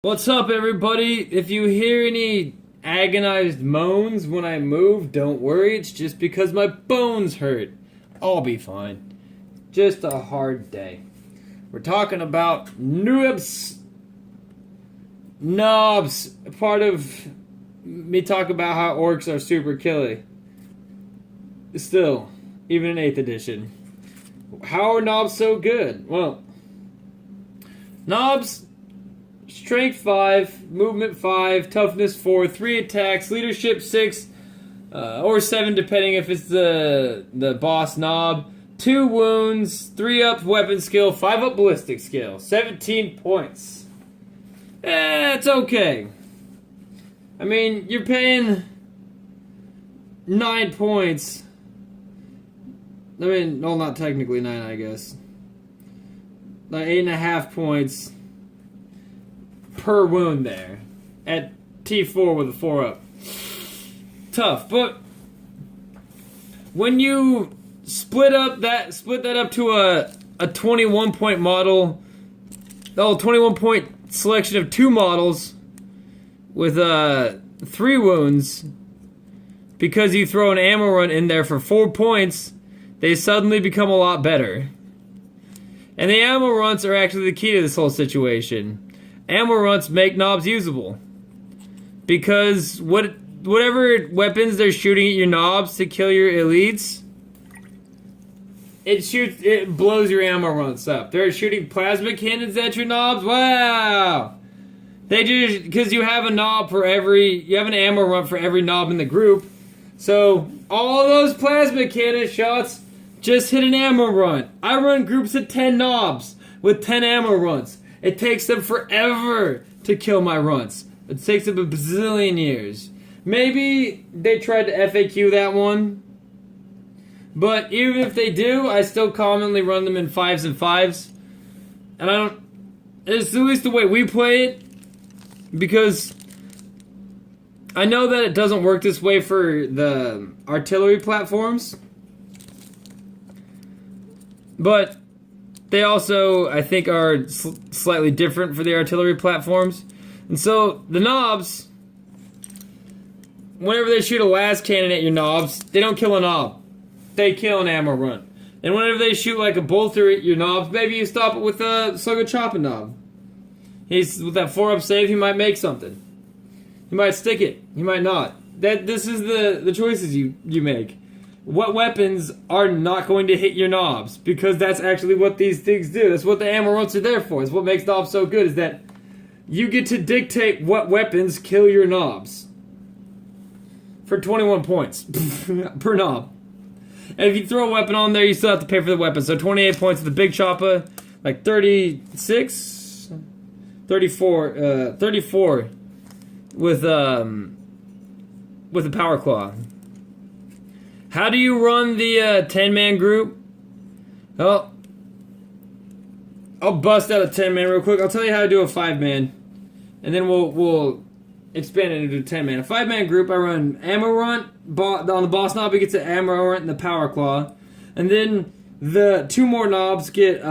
What's up, everybody? If you hear any agonized moans when I move, don't worry. It's just because my bones hurt. I'll be fine. Just a hard day. We're talking about Nobs. Nobs. Part of me talk about how orcs are super killy. Still, even in 8th edition. How are Nobs so good? Well, Nobs... Strength 5, Movement 5, Toughness 4, 3 attacks, Leadership 6, or 7 depending if it's the boss Nob, 2 wounds, 3 up weapon skill, 5 up ballistic skill, 17 points. It's okay. I mean, you're paying 9 points. I mean, well, not technically 9, I guess. Like 8.5 points per wound there at T4 with a 4 up. Tough, but when you split that up to a 21 point model, 21 point selection of 2 models with 3 wounds, because you throw an ammo run in there for 4 points, they suddenly become a lot better. And the ammo runs are actually the key to this whole situation. Ammo runs make Nobs usable, because whatever weapons they're shooting at your Nobs to kill your elites, it blows your ammo runs up. They're shooting plasma cannons at your Nobs. Wow! They just, because you have an ammo run for every Nob in the group, so all those plasma cannon shots just hit an ammo run. I run groups of 10 Nobs with 10 ammo runs. It takes them forever to kill my runts. It takes them a bazillion years. Maybe they tried to FAQ that one. But even if they do, I still commonly run them in 5s and 5s. And I don't... It's at least the way we play it. Because I know that it doesn't work this way for the artillery platforms. But they also, I think, are slightly different for the artillery platforms. And so, the Nobs, whenever they shoot a las cannon at your Nobs, they don't kill a Nob. They kill an ammo run. And whenever they shoot like a bolter at your Nobs, maybe you stop it with a Slugger Chopping Nob. With that 4-up save, he might make something. He might stick it. He might not. This is the choices you make. What weapons are not going to hit your Nobs? Because that's actually what these things do. That's what the ammo runs are there for. It's what makes Nobs so good, is that you get to dictate what weapons kill your Nobs. For 21 points per Nob. And if you throw a weapon on there, you still have to pay for the weapon. So 28 points with the big chopper, like 36, 34 with the power claw. How do you run the 10-man group? Well, I'll bust out a 10-man real quick. I'll tell you how to do a 5-man, and then we'll expand it into a 10-man. A 5-man group, I run ammo run. On the boss Nob, he gets an ammo run and the power claw, and then the 2 more Nobs get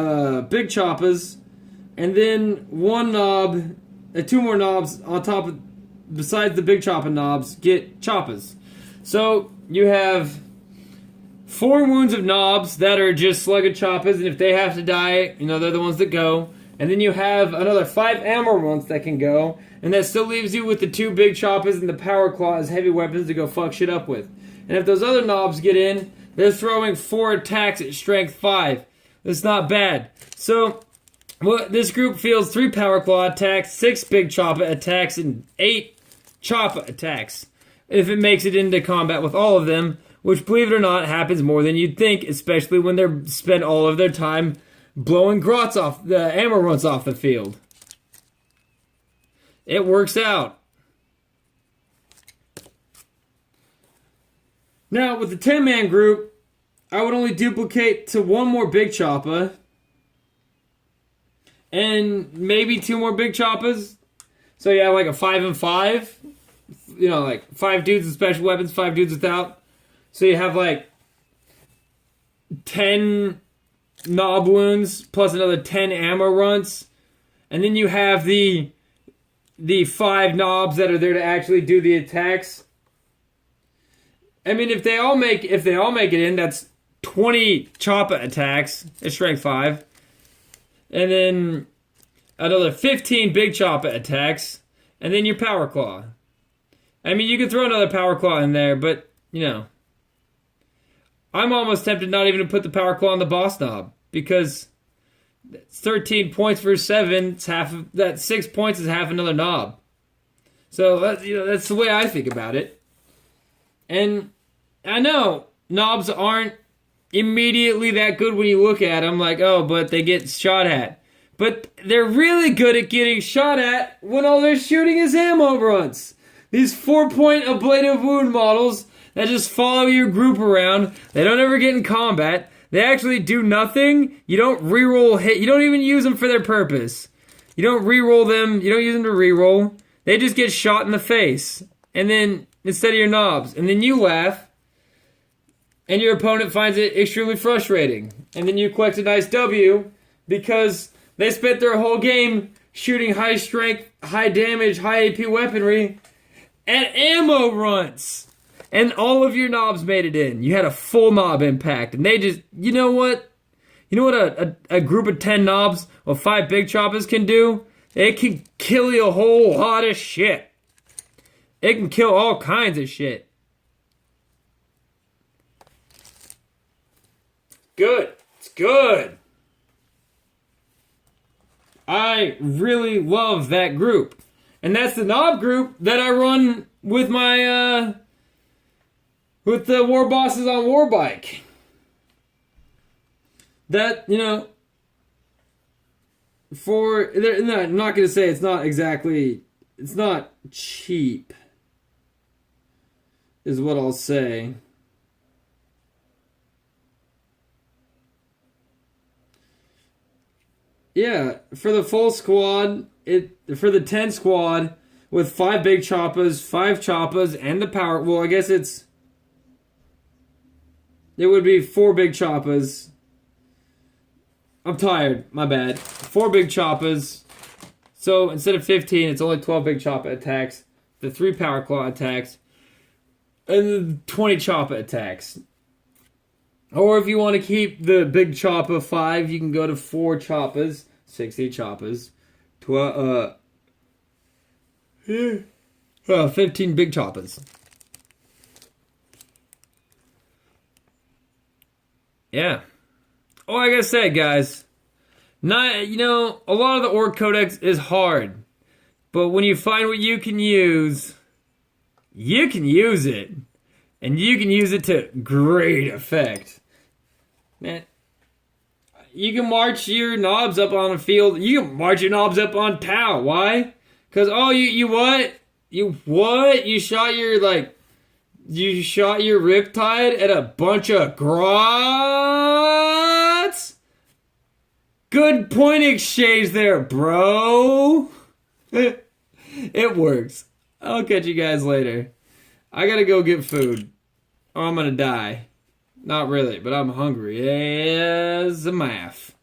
big choppers, and then 1 Nob, 2 more Nobs on top of, besides the big chopping Nobs, get choppers. So you have 4 wounds of Nobs that are just slugger choppers, and if they have to die, they're the ones that go. And then you have another 5 ammo runs that can go, and that still leaves you with the 2 big choppers and the power claw as heavy weapons to go fuck shit up with. And if those other Nobs get in, they're throwing 4 attacks at strength 5. That's not bad. So, this group fields 3 power claw attacks, 6 big chopper attacks, and 8 chopper attacks. If it makes it into combat with all of them, which, believe it or not, happens more than you'd think, especially when they spend all of their time blowing grots off, the ammo runs off the field. It works out. Now, with the 10-man group, I would only duplicate to 1 more big chopper, and maybe 2 more big choppers. So you have like a 5 and 5. Like 5 dudes with special weapons, 5 dudes without. So you have like 10 Nob wounds plus another 10 ammo runs. And then you have the the 5 knobs that are there to actually do the attacks. I mean, if they all make it in, that's 20 choppa attacks at strength 5. And then another 15 big choppa attacks. And then your power claw. I mean, you could throw another power claw in there, but, you know. I'm almost tempted not even to put the power claw on the boss knob. Because it's 13 points for 7. It's that 6 points is half another knob. So, that's the way I think about it. And I know knobs aren't immediately that good when you look at them. Like, oh, but they get shot at. But they're really good at getting shot at when all they're shooting is ammo runts. These 4-point ablative wound models that just follow your group around. They don't ever get in combat. They actually do nothing. You don't reroll hit. You don't even use them for their purpose. You don't reroll them. You don't use them to reroll. They just get shot in the face. And then, instead of your knobs. And then you laugh. And your opponent finds it extremely frustrating. And then you collect a nice W because they spent their whole game shooting high strength, high damage, high AP weaponry at ammo runts. And all of your knobs made it in. You had a full knob impact. And they just, you know what? You know what a group of 10 knobs with 5 big choppers can do? It can kill you a whole lot of shit. It can kill all kinds of shit. Good. It's good. I really love that group. And that's the knob group that I run with my, with the war bosses on Warbike. That, you know, I'm not going to say it's not cheap, is what I'll say. Yeah, for the full squad, for the 10 squad, with 5 big choppas, 5 choppas, and the power... Well, I guess it would be 4 big choppas. I'm tired, my bad. 4 big choppas. So, instead of 15, it's only 12 big choppa attacks, the 3 power claw attacks, and 20 choppa attacks. Or if you want to keep the big choppa 5, you can go to 4 choppas, 60 choppas, 15 big choppas. Yeah. Oh, like I said, guys, a lot of the Orc Codex is hard. But when you find what you can use it. And you can use it to great effect. Man, you can march your knobs up on a field. You can march your knobs up on Tau. Why? Because, you what? You what? You shot your Riptide at a bunch of grots? Good point exchange there, bro. It works. I'll catch you guys later. I gotta go get food, or I'm gonna die. Not really, but I'm hungry as a math.